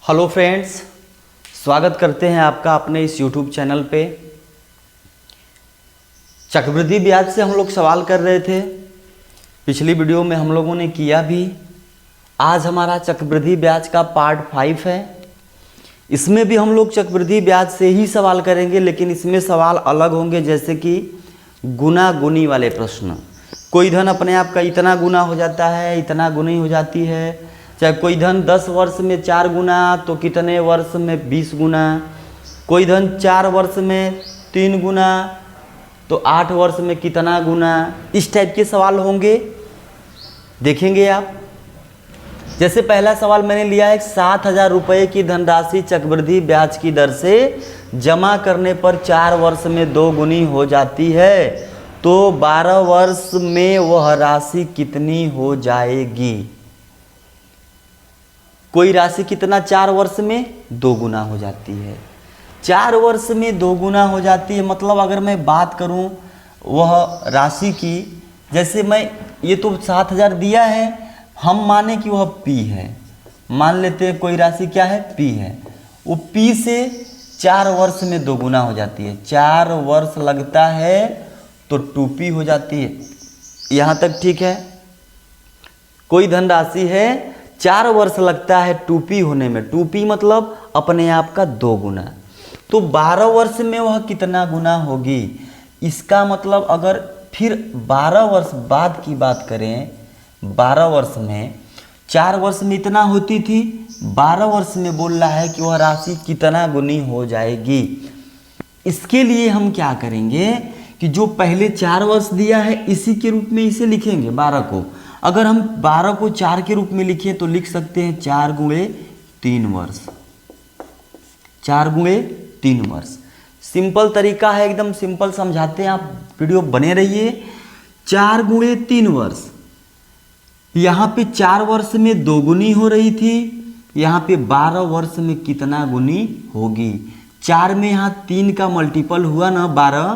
Hello friends, स्वागत करते हैं आपका अपने इस यूट्यूब चैनल पे। चक्रवृद्धि ब्याज से हम लोग सवाल कर रहे थे, पिछली वीडियो में हम लोगों ने किया भी। आज हमारा चक्रवृद्धि ब्याज का पार्ट 5 है। इसमें भी हम लोग चक्रवृद्धि ब्याज से ही सवाल करेंगे, लेकिन इसमें सवाल अलग होंगे, जैसे कि गुना गुनी वाले प्रश्न। कोई धन अपने आप का इतना गुना हो जाता है, इतना गुनी हो जाती है। चाहे कोई धन 10 वर्ष में 4 गुना तो कितने वर्ष में 20 गुना, कोई धन 4 वर्ष में 3 गुना तो 8 वर्ष में कितना गुना, इस टाइप के सवाल होंगे, देखेंगे आप। जैसे पहला सवाल मैंने लिया है, 7,000 रुपये की धनराशि चक्रवृद्धि ब्याज की दर से जमा करने पर 4 वर्ष में 2 गुनी हो जाती है, तो 12 वर्ष में वह राशि कितनी हो जाएगी। कोई राशि कितना 4 वर्ष में 2 गुना हो जाती है। 4 वर्ष में 2 गुना हो जाती है, मतलब अगर मैं बात करूं वह राशि की, जैसे मैं ये तो 7,000 दिया है, हम माने कि वह P है, मान लेते हैं कोई राशि क्या है P है, वो P से 4 वर्ष में 2 गुना हो जाती है। 4 वर्ष लगता है तो 2P हो जाती है। यहाँ तक ठीक है। कोई धनराशि है, 4 वर्ष लगता है 2P होने में। 2P मतलब अपने आप का 2 गुना, तो 12 वर्ष में वह कितना गुना होगी। इसका मतलब अगर फिर 12 वर्ष बाद की बात करें, 12 वर्ष में 4 वर्ष में इतना होती थी, 12 वर्ष में बोल रहा है कि वह राशि कितना गुनी हो जाएगी। इसके लिए हम क्या करेंगे कि जो पहले 4 वर्ष दिया है इसी के रूप में इसे लिखेंगे 12 को। अगर हम 12 को 4 के रूप में लिखें तो लिख सकते हैं 4 गुणे 3 वर्ष। 4 गुणे 3 वर्ष सिंपल तरीका है, एकदम सिंपल समझाते हैं, आप वीडियो बने रहिए। 4 गुणे 3 वर्ष, यहाँ पे 4 वर्ष में 2 गुनी हो रही थी, यहाँ पे 12 वर्ष में कितना गुनी होगी। 4 में यहाँ 3 का मल्टीपल हुआ ना 12,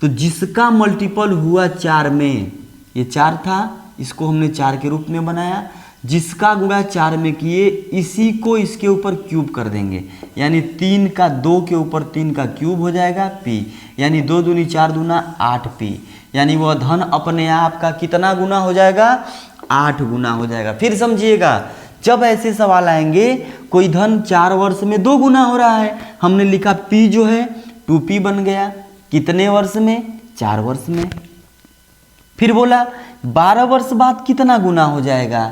तो जिसका मल्टीपल हुआ 4 में, ये 4 था, इसको हमने 4 के रूप में बनाया, जिसका गुणा 4 में किए इसी को इसके ऊपर क्यूब कर देंगे, यानी 3 का 2 के ऊपर 3 का क्यूब हो जाएगा P, यानी 2 दूनी 4 दूना 8P, यानी वह धन अपने आप का कितना गुना हो जाएगा, 8 गुना हो जाएगा। फिर समझिएगा, जब ऐसे सवाल आएंगे, कोई धन 4 वर्ष में 2 गुना हो रहा है, हमने लिखा P जो है 2P बन गया, कितने वर्ष में, 4 वर्ष में। फिर बोला 12 वर्ष बाद कितना गुना हो जाएगा,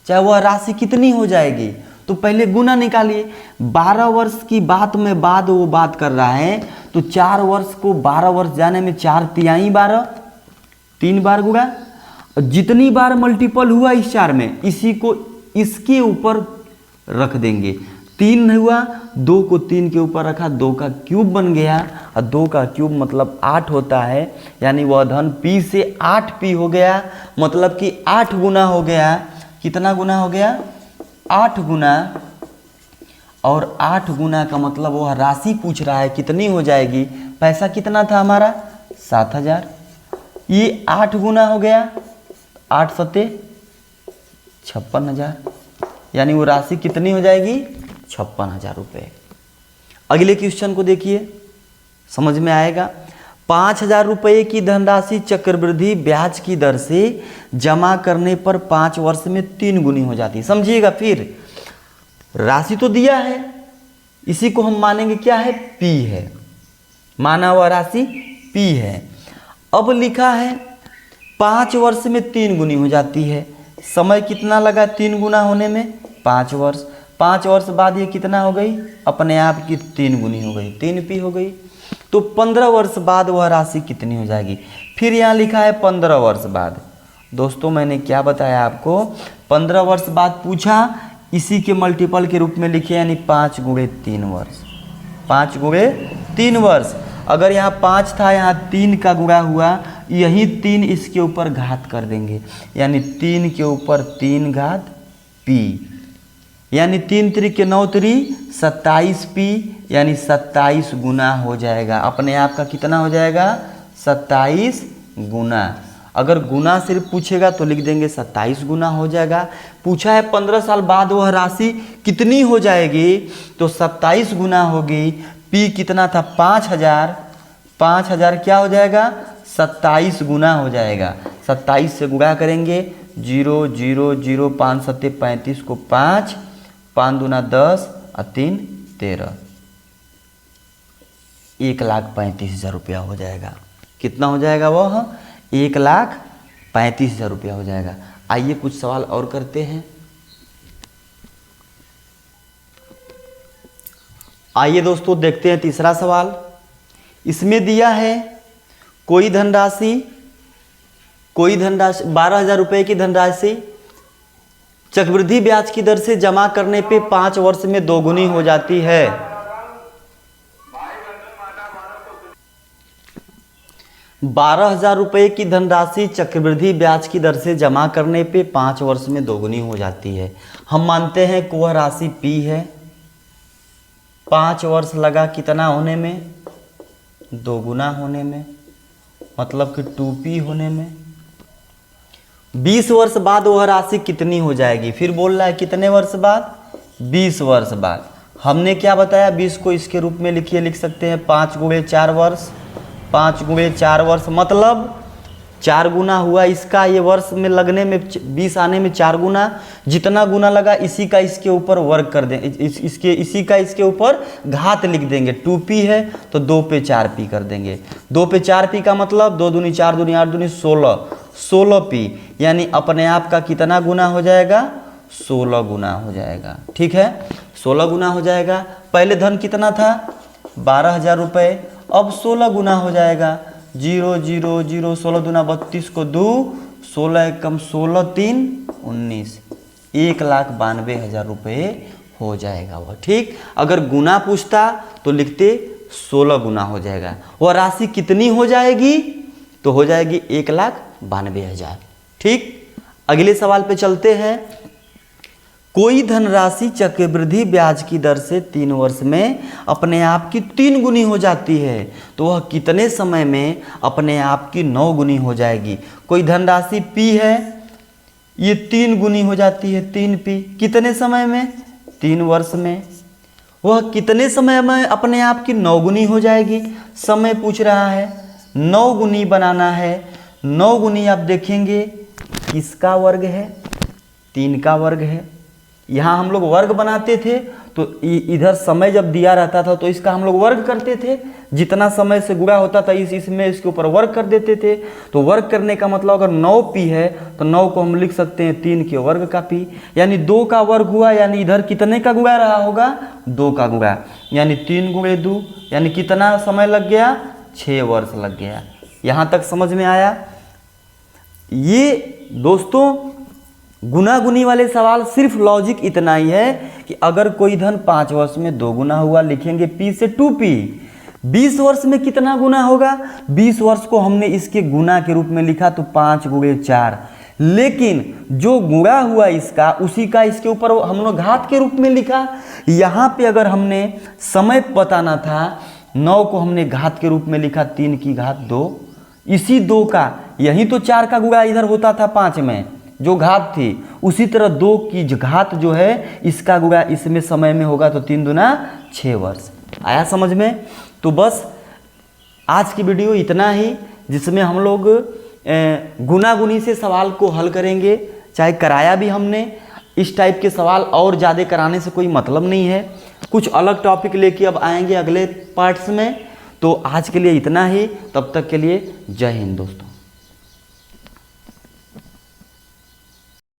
चाहे वह राशि कितनी हो जाएगी, तो पहले गुना निकालिए। 12 वर्ष की बात में बाद वो बात कर रहा है, तो 4 वर्ष को 12 वर्ष जाने में 4 तिहाई 12, 3 बार गुणा, जितनी बार मल्टीपल हुआ इस 4 में, इसी को इसके ऊपर रख देंगे। 3 हुआ, 2 को 3 के ऊपर रखा, 2 का क्यूब बन गया, और 2 का क्यूब मतलब 8 होता है, यानी वह धन P से 8P हो गया, मतलब कि 8 गुना हो गया। कितना गुना हो गया, 8 गुना। और 8 गुना का मतलब वह राशि पूछ रहा है कितनी हो जाएगी। पैसा कितना था हमारा 7,000, ये 8 गुना हो गया, 8 सते 56,000, यानी वो राशि कितनी हो जाएगी, 56,000 रुपये। अगले क्वेश्चन को देखिए, समझ में आएगा। 5,000 रुपये की धनराशि चक्रवृद्धि ब्याज की दर से जमा करने पर 5 वर्ष में 3 गुनी हो जाती है। समझिएगा, फिर राशि तो दिया है, इसी को हम मानेंगे क्या है, P है, माना हुआ राशि P है। अब लिखा है 5 वर्ष में 3 गुनी हो जाती है। समय कितना लगा 3 गुना होने में, 5 वर्ष। 5 वर्ष बाद ये कितना हो गई, अपने आप की 3 गुनी हो गई, 3P हो गई। तो 15 वर्ष बाद वह राशि कितनी हो जाएगी। फिर यहाँ लिखा है 15 वर्ष बाद। दोस्तों मैंने क्या बताया आपको, 15 वर्ष बाद पूछा, इसी के मल्टीपल के रूप में लिखे, यानी 5 गुणे 3 वर्ष। 5 गुणे 3 वर्ष, अगर यहाँ 5 था, यहाँ 3 का गुणा हुआ, यही 3 इसके ऊपर घात कर देंगे, यानी 3 के ऊपर 3 घात P, यानी 3 त्रिक 9 3 27P, यानी 27 गुना हो जाएगा। अपने आप का कितना हो जाएगा, 27 गुना। अगर गुना सिर्फ पूछेगा तो लिख देंगे 27 गुना हो जाएगा। पूछा है 15 साल बाद वह राशि कितनी हो जाएगी, तो 27 गुना होगी। पी कितना था 5000, 5000 क्या हो जाएगा 27 गुना हो जाएगा। 27 से गुणा करेंगे 0 0 0 5 7 35 को 5, 5 दूना 10 और 3 13, 1,35,000 रुपया हो जाएगा। कितना हो जाएगा वह 1,35,000 रुपया हो जाएगा। आइए कुछ सवाल और करते हैं। आइए दोस्तों देखते हैं तीसरा सवाल। इसमें दिया है कोई धनराशि 12,000 रुपये की धनराशि चक्रवृद्धि ब्याज की दर से जमा करने पे 5 वर्ष में दोगुनी हो जाती है। 12,000 रुपये की धनराशि चक्रवृद्धि ब्याज की दर से जमा करने पे 5 वर्ष में दोगुनी हो जाती है। हम मानते हैं कि वह राशि P है। 5 वर्ष लगा कितना होने में, दोगुना होने में, मतलब कि 2P होने में। 20 वर्ष बाद वह राशि कितनी हो जाएगी, फिर बोल रहा है कितने वर्ष बाद, 20 वर्ष बाद। हमने क्या बताया, 20 को इसके रूप में लिखिए, लिख सकते हैं 5 गुणे 4 वर्ष, 5 गुणे 4 वर्ष मतलब 4 गुना हुआ इसका, ये वर्ष में लगने में 20 आने में 4 गुना, जितना गुना लगा इसी का इसके ऊपर वर्ग कर दें, इसी का इसके ऊपर घात लिख देंगे। 2P है तो 2 पे 4P कर देंगे। 2 पे 4P का मतलब 2 दूनी 4 दूनी 8 दूनी 16, 16P, यानी अपने आप का कितना गुना हो जाएगा, 16 गुना हो जाएगा। ठीक है, 16 गुना हो जाएगा। पहले धन कितना था 12,000 रुपये, अब 16 गुना हो जाएगा। 0 0 0 16 दूना 32 को 2, 16 एकम 16 3 19, 1,92,000 रुपये हो जाएगा वह। ठीक, अगर गुना पूछता तो लिखते 16 गुना हो जाएगा। वह राशि कितनी हो जाएगी, तो हो जाएगी 1,92,000। ठीक, अगले सवाल पे चलते हैं। कोई धनराशि चक्रवृद्धि ब्याज की दर से 3 वर्ष में अपने आप की 3 गुनी हो जाती है, तो वह कितने समय में अपने आप की 9 गुनी हो जाएगी। कोई धनराशि P है, ये 3 गुनी हो जाती है 3P, कितने समय में, 3 वर्ष में। वह कितने समय में अपने आप की 9 गुनी हो जाएगी, समय पूछ रहा है। 9 गुनी बनाना है। 9 गुनी आप देखेंगे किसका वर्ग है, 3 का वर्ग है। यहाँ हम लोग वर्ग बनाते थे तो इधर समय जब दिया रहता था तो इसका हम लोग वर्ग करते थे, जितना समय से गुणा होता था इसमें इसके ऊपर वर्ग कर देते थे। तो वर्ग करने का मतलब अगर 9P है तो 9 को हम लिख सकते हैं 3 के वर्ग का P, यानी 2 का वर्ग हुआ, यानी इधर कितने का गुणा रहा होगा, 2 का गुणा, यानी 3 गुणे 2, यानी कितना समय लग गया, 6 वर्ष लग गया। यहाँ तक समझ में आया। ये दोस्तों गुना गुनी वाले सवाल सिर्फ लॉजिक इतना ही है कि अगर कोई धन 5 वर्ष में 2 गुना हुआ, लिखेंगे P से 2P। 20 वर्ष में कितना गुना होगा, 20 वर्ष को हमने इसके गुना के रूप में लिखा तो 5 गुणे 4, लेकिन जो गुणा हुआ इसका उसी का इसके ऊपर हम लोग घात के रूप में लिखा। यहाँ पे अगर हमने समय बताना था, 9 को हमने घात के रूप में लिखा 3 की घात 2, इसी 2 का, यही तो 4 का गुणा इधर होता था 5 में जो घात थी, उसी तरह 2 की घात जो है इसका गुणा इसमें समय में होगा तो 3 दूना 6 वर्ष। आया समझ में। तो बस आज की वीडियो इतना ही, जिसमें हम लोग गुना गुनी से सवाल को हल करेंगे। चाहे कराया भी हमने, इस टाइप के सवाल और ज़्यादा कराने से कोई मतलब नहीं है। कुछ अलग टॉपिक लेके अब आएंगे अगले पार्ट्स में। तो आज के लिए इतना ही, तब तक के लिए जय हिंद दोस्तों।